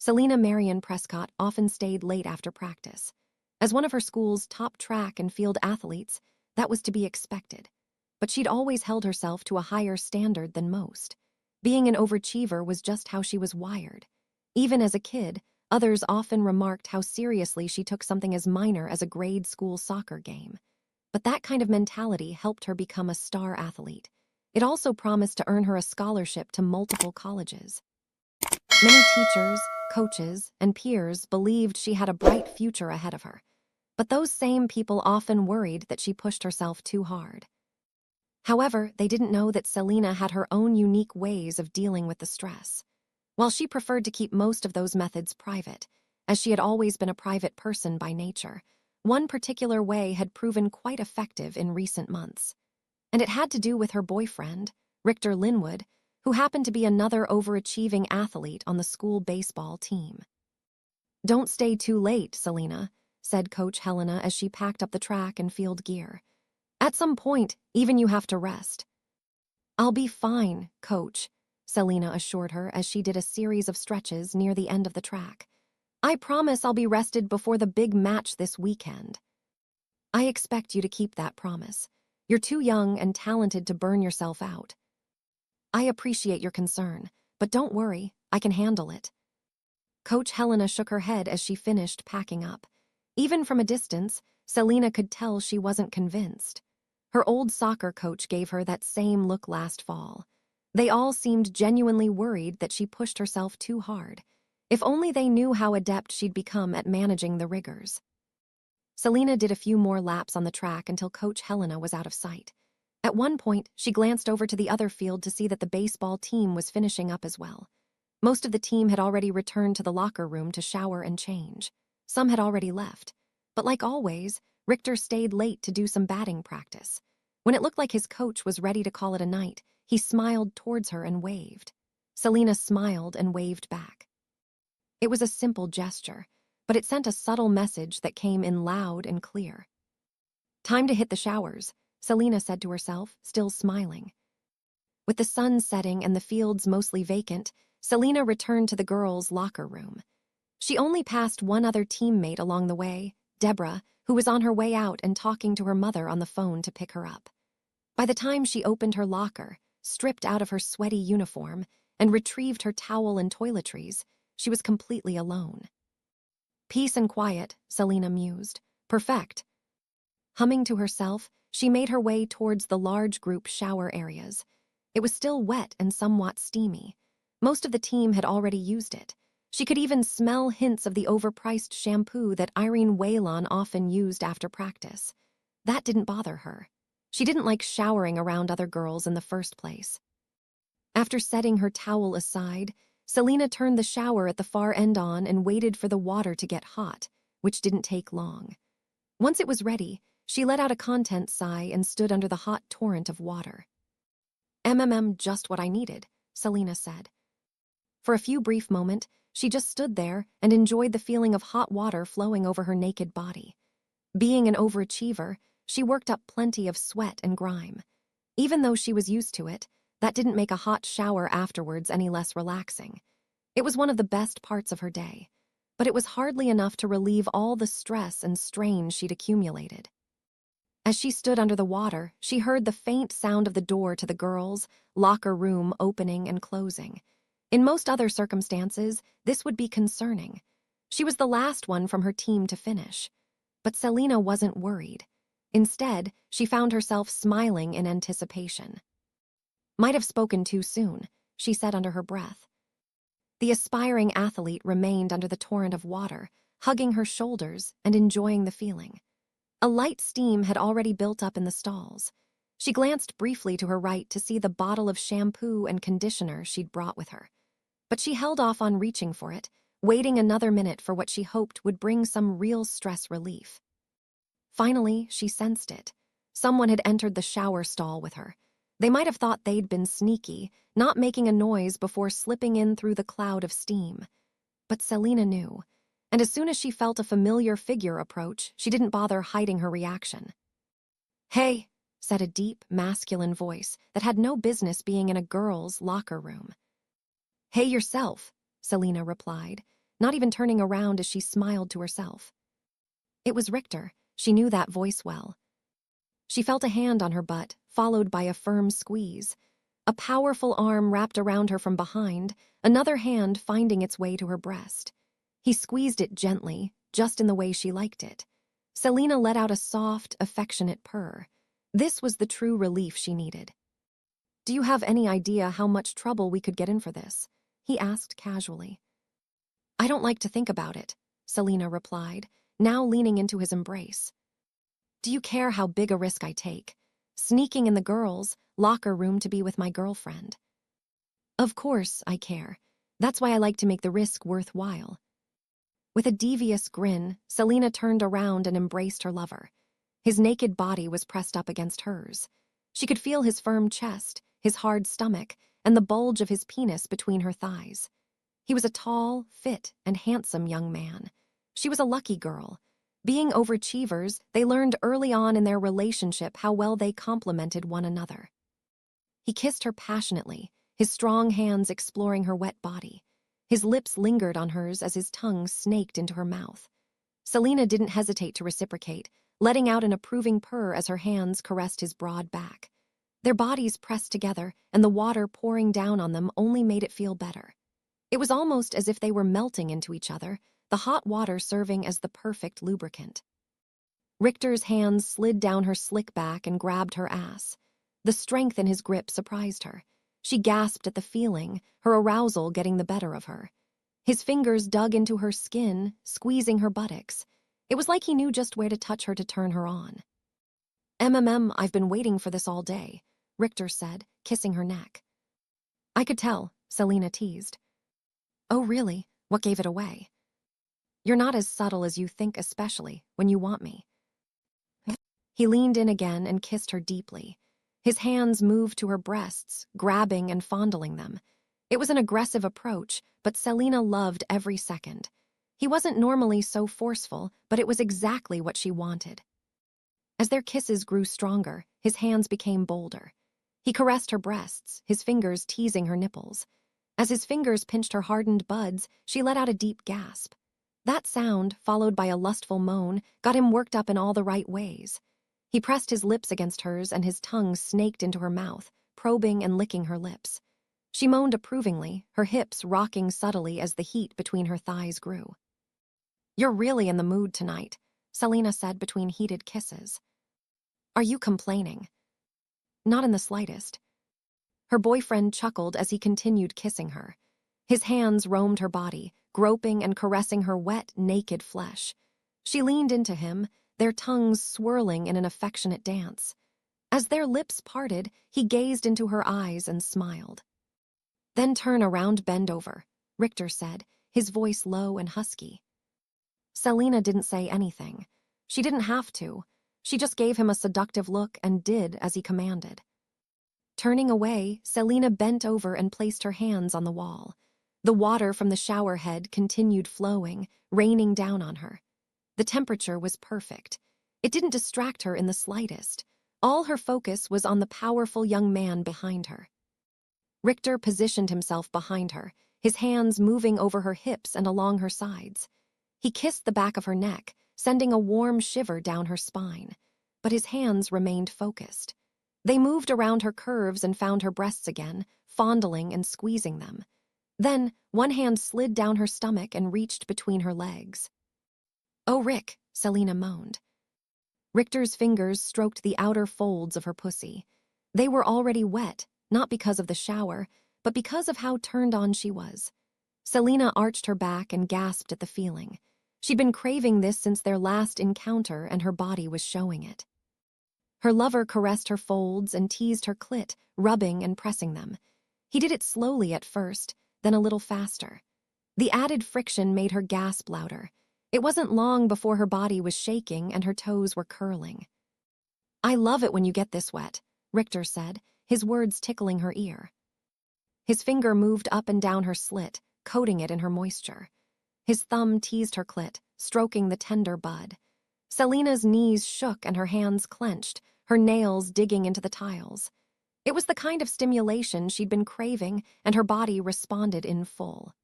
Selina Marianne Prescott often stayed late after practice. As one of her school's top track and field athletes, that was to be expected. But she'd always held herself to a higher standard than most. Being an overachiever was just how she was wired. Even as a kid, others often remarked how seriously she took something as minor as a grade school soccer game. But that kind of mentality helped her become a star athlete. It also promised to earn her a scholarship to multiple colleges. Many teachers, coaches, and peers believed she had a bright future ahead of her. But those same people often worried that she pushed herself too hard. However, they didn't know that Selina had her own unique ways of dealing with the stress. While she preferred to keep most of those methods private, as she had always been a private person by nature, one particular way had proven quite effective in recent months. And it had to do with her boyfriend, Richter Linwood, who happened to be another overachieving athlete on the school baseball team. "Don't stay too late, Selina," said Coach Helena as she packed up the track and field gear. "At some point, even you have to rest." "I'll be fine, Coach," Selina assured her as she did a series of stretches near the end of the track. "I promise I'll be rested before the big match this weekend." "I expect you to keep that promise. You're too young and talented to burn yourself out." "I appreciate your concern, but don't worry, I can handle it." Coach Helena shook her head as she finished packing up. Even from a distance, Selina could tell she wasn't convinced. Her old soccer coach gave her that same look last fall. They all seemed genuinely worried that she pushed herself too hard. If only they knew how adept she'd become at managing the rigors. Selina did a few more laps on the track until Coach Helena was out of sight. At one point, she glanced over to the other field to see that the baseball team was finishing up as well. Most of the team had already returned to the locker room to shower and change. Some had already left. But like always, Richter stayed late to do some batting practice. When it looked like his coach was ready to call it a night, he smiled towards her and waved. Selina smiled and waved back. It was a simple gesture, but it sent a subtle message that came in loud and clear. "Time to hit the showers," Selina said to herself, still smiling. With the sun setting and the fields mostly vacant, Selina returned to the girls' locker room. She only passed one other teammate along the way, Deborah, who was on her way out and talking to her mother on the phone to pick her up. By the time she opened her locker, stripped out of her sweaty uniform, and retrieved her towel and toiletries, she was completely alone. "Peace and quiet," Selina mused. "Perfect." Humming to herself, she made her way towards the large group shower areas. It was still wet and somewhat steamy. Most of the team had already used it. She could even smell hints of the overpriced shampoo that Irene Whalon often used after practice. That didn't bother her. She didn't like showering around other girls in the first place. After setting her towel aside, Selina turned the shower at the far end on and waited for the water to get hot, which didn't take long. Once it was ready, she let out a content sigh and stood under the hot torrent of water. Just what I needed," Selina said. For a few brief moments, she just stood there and enjoyed the feeling of hot water flowing over her naked body. Being an overachiever, she worked up plenty of sweat and grime. Even though she was used to it, that didn't make a hot shower afterwards any less relaxing. It was one of the best parts of her day, but it was hardly enough to relieve all the stress and strain she'd accumulated. As she stood under the water, she heard the faint sound of the door to the girls' locker room opening and closing. In most other circumstances, this would be concerning. She was the last one from her team to finish. But Selina wasn't worried. Instead, she found herself smiling in anticipation. "Might have spoken too soon," she said under her breath. The aspiring athlete remained under the torrent of water, hugging her shoulders and enjoying the feeling. A light steam had already built up in the stalls. She glanced briefly to her right to see the bottle of shampoo and conditioner she'd brought with her. But she held off on reaching for it, waiting another minute for what she hoped would bring some real stress relief. Finally, she sensed it. Someone had entered the shower stall with her. They might have thought they'd been sneaky, not making a noise before slipping in through the cloud of steam. But Selina knew. And as soon as she felt a familiar figure approach, she didn't bother hiding her reaction. "Hey," said a deep, masculine voice that had no business being in a girl's locker room. "Hey yourself," Selina replied. not even turning around as she smiled to herself. It was Richter. She knew that voice well. She felt a hand on her butt, followed by a firm squeeze. A powerful arm wrapped around her from behind, another hand finding its way to her breast. He squeezed it gently, just in the way she liked it. Selina let out a soft, affectionate purr. This was the true relief she needed. "Do you have any idea how much trouble we could get in for this?" he asked casually. "I don't like to think about it," Selina replied, now leaning into his embrace. "Do you care how big a risk I take? Sneaking in the girls' locker room to be with my girlfriend." "Of course I care. That's why I like to make the risk worthwhile." With a devious grin, Selina turned around and embraced her lover. His naked body was pressed up against hers. She could feel his firm chest, his hard stomach, and the bulge of his penis between her thighs. He was a tall, fit, and handsome young man. She was a lucky girl. Being overachievers, they learned early on in their relationship how well they complemented one another. He kissed her passionately, his strong hands exploring her wet body. His lips lingered on hers as his tongue snaked into her mouth. Selina didn't hesitate to reciprocate, letting out an approving purr as her hands caressed his broad back. Their bodies pressed together, and the water pouring down on them only made it feel better. It was almost as if they were melting into each other, the hot water serving as the perfect lubricant. Richter's hands slid down her slick back and grabbed her ass. The strength in his grip surprised her. She gasped at the feeling, her arousal getting the better of her. His fingers dug into her skin, squeezing her buttocks. It was like he knew just where to touch her to turn her on. I've been waiting for this all day," Richter said, kissing her neck. "I could tell," Selina teased. "Oh, really? What gave it away?" "You're not as subtle as you think, especially when you want me." He leaned in again and kissed her deeply. His hands moved to her breasts, grabbing and fondling them. It was an aggressive approach, but Selina loved every second. He wasn't normally so forceful, but it was exactly what she wanted. As their kisses grew stronger, his hands became bolder. He caressed her breasts, his fingers teasing her nipples. As his fingers pinched her hardened buds, she let out a deep gasp. That sound, followed by a lustful moan, got him worked up in all the right ways. He pressed his lips against hers and his tongue snaked into her mouth, probing and licking her lips. She moaned approvingly, her hips rocking subtly as the heat between her thighs grew. "You're really in the mood tonight," Selina said between heated kisses. "Are you complaining?" "Not in the slightest." Her boyfriend chuckled as he continued kissing her. His hands roamed her body, groping and caressing her wet, naked flesh. She leaned into him, their tongues swirling in an affectionate dance. As their lips parted, he gazed into her eyes and smiled. "Then turn around, bend over," Richter said, his voice low and husky. Selina didn't say anything. She didn't have to. She just gave him a seductive look and did as he commanded. Turning away, Selina bent over and placed her hands on the wall. The water from the shower head continued flowing, raining down on her. The temperature was perfect. It didn't distract her in the slightest. All her focus was on the powerful young man behind her. Richter positioned himself behind her, his hands moving over her hips and along her sides. He kissed the back of her neck, sending a warm shiver down her spine. But his hands remained focused. They moved around her curves and found her breasts again, fondling and squeezing them. Then, one hand slid down her stomach and reached between her legs. "Oh, Rick," Selina moaned. Richter's fingers stroked the outer folds of her pussy. They were already wet, not because of the shower, but because of how turned on she was. Selina arched her back and gasped at the feeling. She'd been craving this since their last encounter, and her body was showing it. Her lover caressed her folds and teased her clit, rubbing and pressing them. He did it slowly at first, then a little faster. The added friction made her gasp louder. It wasn't long before her body was shaking and her toes were curling. "I love it when you get this wet," Richter said, his words tickling her ear. His finger moved up and down her slit, coating it in her moisture. His thumb teased her clit, stroking the tender bud. Selina's knees shook and her hands clenched, her nails digging into the tiles. It was the kind of stimulation she'd been craving, and her body responded in full.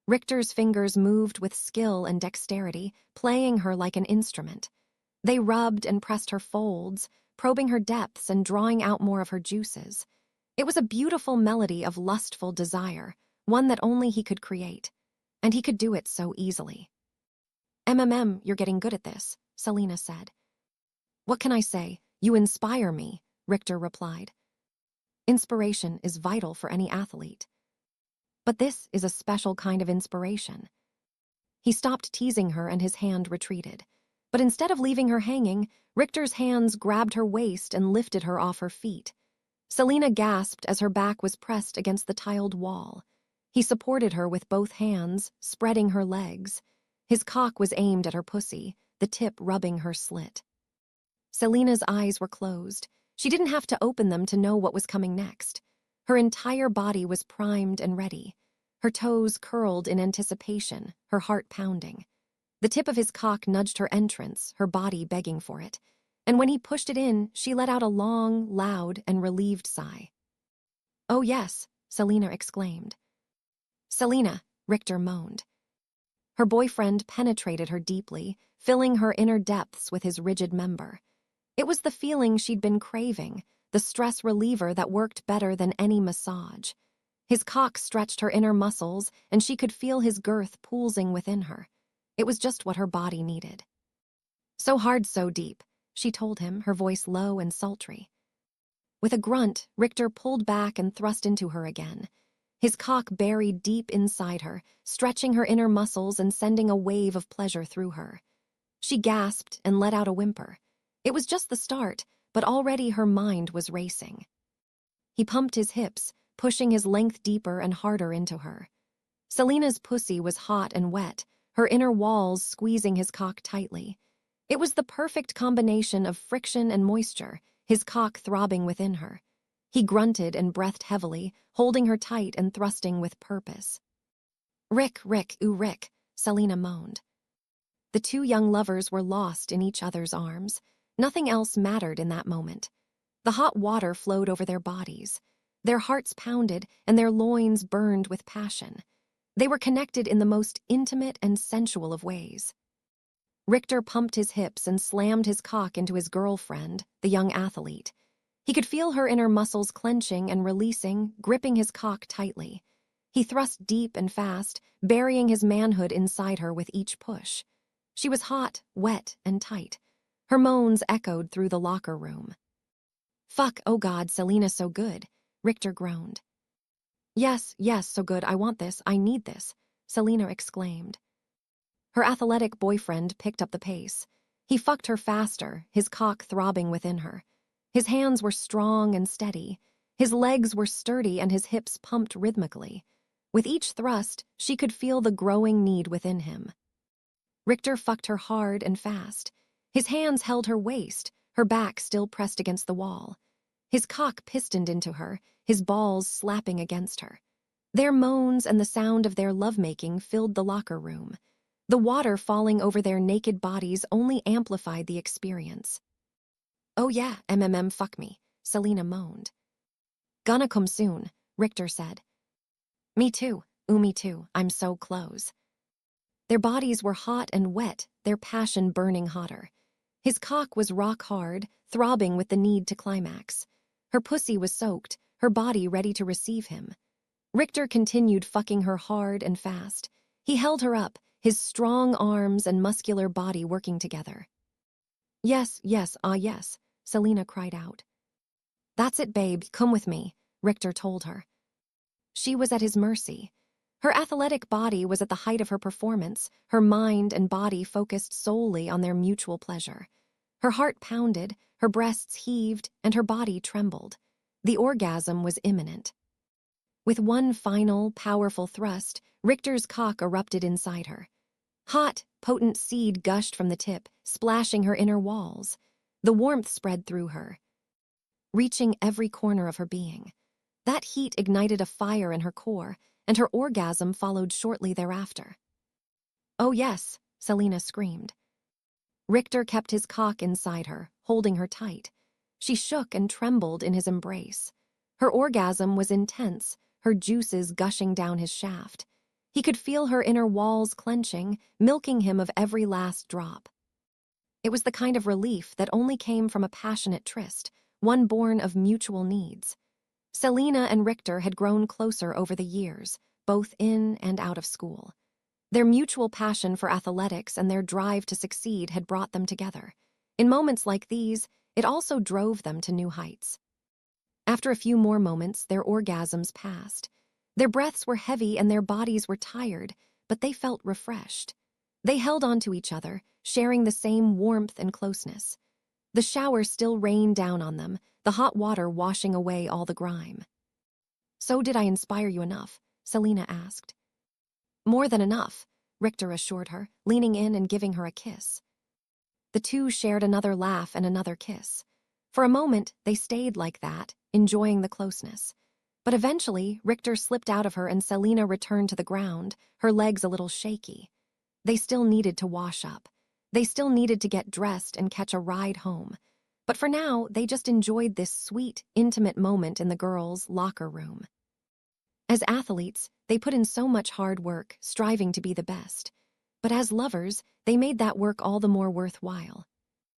Richter's fingers moved with skill and dexterity, playing her like an instrument. They rubbed and pressed her folds, probing her depths and drawing out more of her juices. It was a beautiful melody of lustful desire, one that only he could create. And he could do it so easily. You're getting good at this, Selina said. What can I say? You inspire me, Richter replied. Inspiration is vital for any athlete. But this is a special kind of inspiration. He stopped teasing her and his hand retreated. But instead of leaving her hanging, Richter's hands grabbed her waist and lifted her off her feet. Selina gasped as her back was pressed against the tiled wall. He supported her with both hands, spreading her legs. His cock was aimed at her pussy, the tip rubbing her slit. Selina's eyes were closed. She didn't have to open them to know what was coming next. Her entire body was primed and ready. Her toes curled in anticipation, her heart pounding. The tip of his cock nudged her entrance, her body begging for it. And when he pushed it in, she let out a long, loud, and relieved sigh. "Oh yes," Selina exclaimed. "Selina," Richter moaned. Her boyfriend penetrated her deeply, filling her inner depths with his rigid member. It was the feeling she'd been craving, the stress reliever that worked better than any massage. His cock stretched her inner muscles, and she could feel his girth pulsing within her. It was just what her body needed. "So hard, so deep," she told him, her voice low and sultry. With a grunt, Richter pulled back and thrust into her again. His cock buried deep inside her, stretching her inner muscles and sending a wave of pleasure through her. She gasped and let out a whimper. It was just the start, but already her mind was racing. He pumped his hips, pushing his length deeper and harder into her. Selina's pussy was hot and wet, her inner walls squeezing his cock tightly. It was the perfect combination of friction and moisture, his cock throbbing within her. He grunted and breathed heavily, holding her tight and thrusting with purpose. "Rick, ooh, Rick," Selina moaned. The two young lovers were lost in each other's arms. Nothing else mattered in that moment. The hot water flowed over their bodies. Their hearts pounded and their loins burned with passion. They were connected in the most intimate and sensual of ways. Richter pumped his hips and slammed his cock into his girlfriend, the young athlete. He could feel her inner muscles clenching and releasing, gripping his cock tightly. He thrust deep and fast, burying his manhood inside her with each push. She was hot, wet, and tight. Her moans echoed through the locker room. "Fuck, oh God, Selina's so good," Richter groaned. Yes, so good, I want this, I need this," Selina exclaimed. Her athletic boyfriend picked up the pace. He fucked her faster, his cock throbbing within her. His hands were strong and steady. His legs were sturdy and his hips pumped rhythmically. With each thrust, she could feel the growing need within him. Richter fucked her hard and fast. His hands held her waist, her back still pressed against the wall. His cock pistoned into her, his balls slapping against her. Their moans and the sound of their lovemaking filled the locker room. The water falling over their naked bodies only amplified the experience. "Oh yeah, fuck me," Selina moaned. "Gonna come soon," Richter said. Me too, I'm so close." Their bodies were hot and wet, their passion burning hotter. His cock was rock hard, throbbing with the need to climax. Her pussy was soaked, her body ready to receive him. Richter continued fucking her hard and fast. He held her up, his strong arms and muscular body working together. Yes, yes, Selina cried out. "That's it, babe, come with me," Richter told her. She was at his mercy. Her athletic body was at the height of her performance, her mind and body focused solely on their mutual pleasure. Her heart pounded, her breasts heaved, and her body trembled. The orgasm was imminent. With one final, powerful thrust, Richter's cock erupted inside her. Hot, potent seed gushed from the tip, splashing her inner walls. The warmth spread through her, reaching every corner of her being. That heat ignited a fire in her core, and her orgasm followed shortly thereafter. "Oh yes," Selina screamed. Richter kept his cock inside her, holding her tight. She shook and trembled in his embrace. Her orgasm was intense, her juices gushing down his shaft. He could feel her inner walls clenching, milking him of every last drop. It was the kind of relief that only came from a passionate tryst, one born of mutual needs. Selina and Richter had grown closer over the years, both in and out of school. Their mutual passion for athletics and their drive to succeed had brought them together. In moments like these, it also drove them to new heights. After a few more moments, their orgasms passed. Their breaths were heavy and their bodies were tired, but they felt refreshed. They held on to each other, sharing the same warmth and closeness. The shower still rained down on them, the hot water washing away all the grime. "So did I inspire you enough?" Selina asked. "More than enough," Richter assured her, leaning in and giving her a kiss. The two shared another laugh and another kiss. For a moment, they stayed like that, enjoying the closeness. But eventually, Richter slipped out of her and Selina returned to the ground, her legs a little shaky. They still needed to wash up. They still needed to get dressed and catch a ride home. But for now, they just enjoyed this sweet, intimate moment in the girls' locker room. As athletes, they put in so much hard work, striving to be the best. But as lovers, they made that work all the more worthwhile.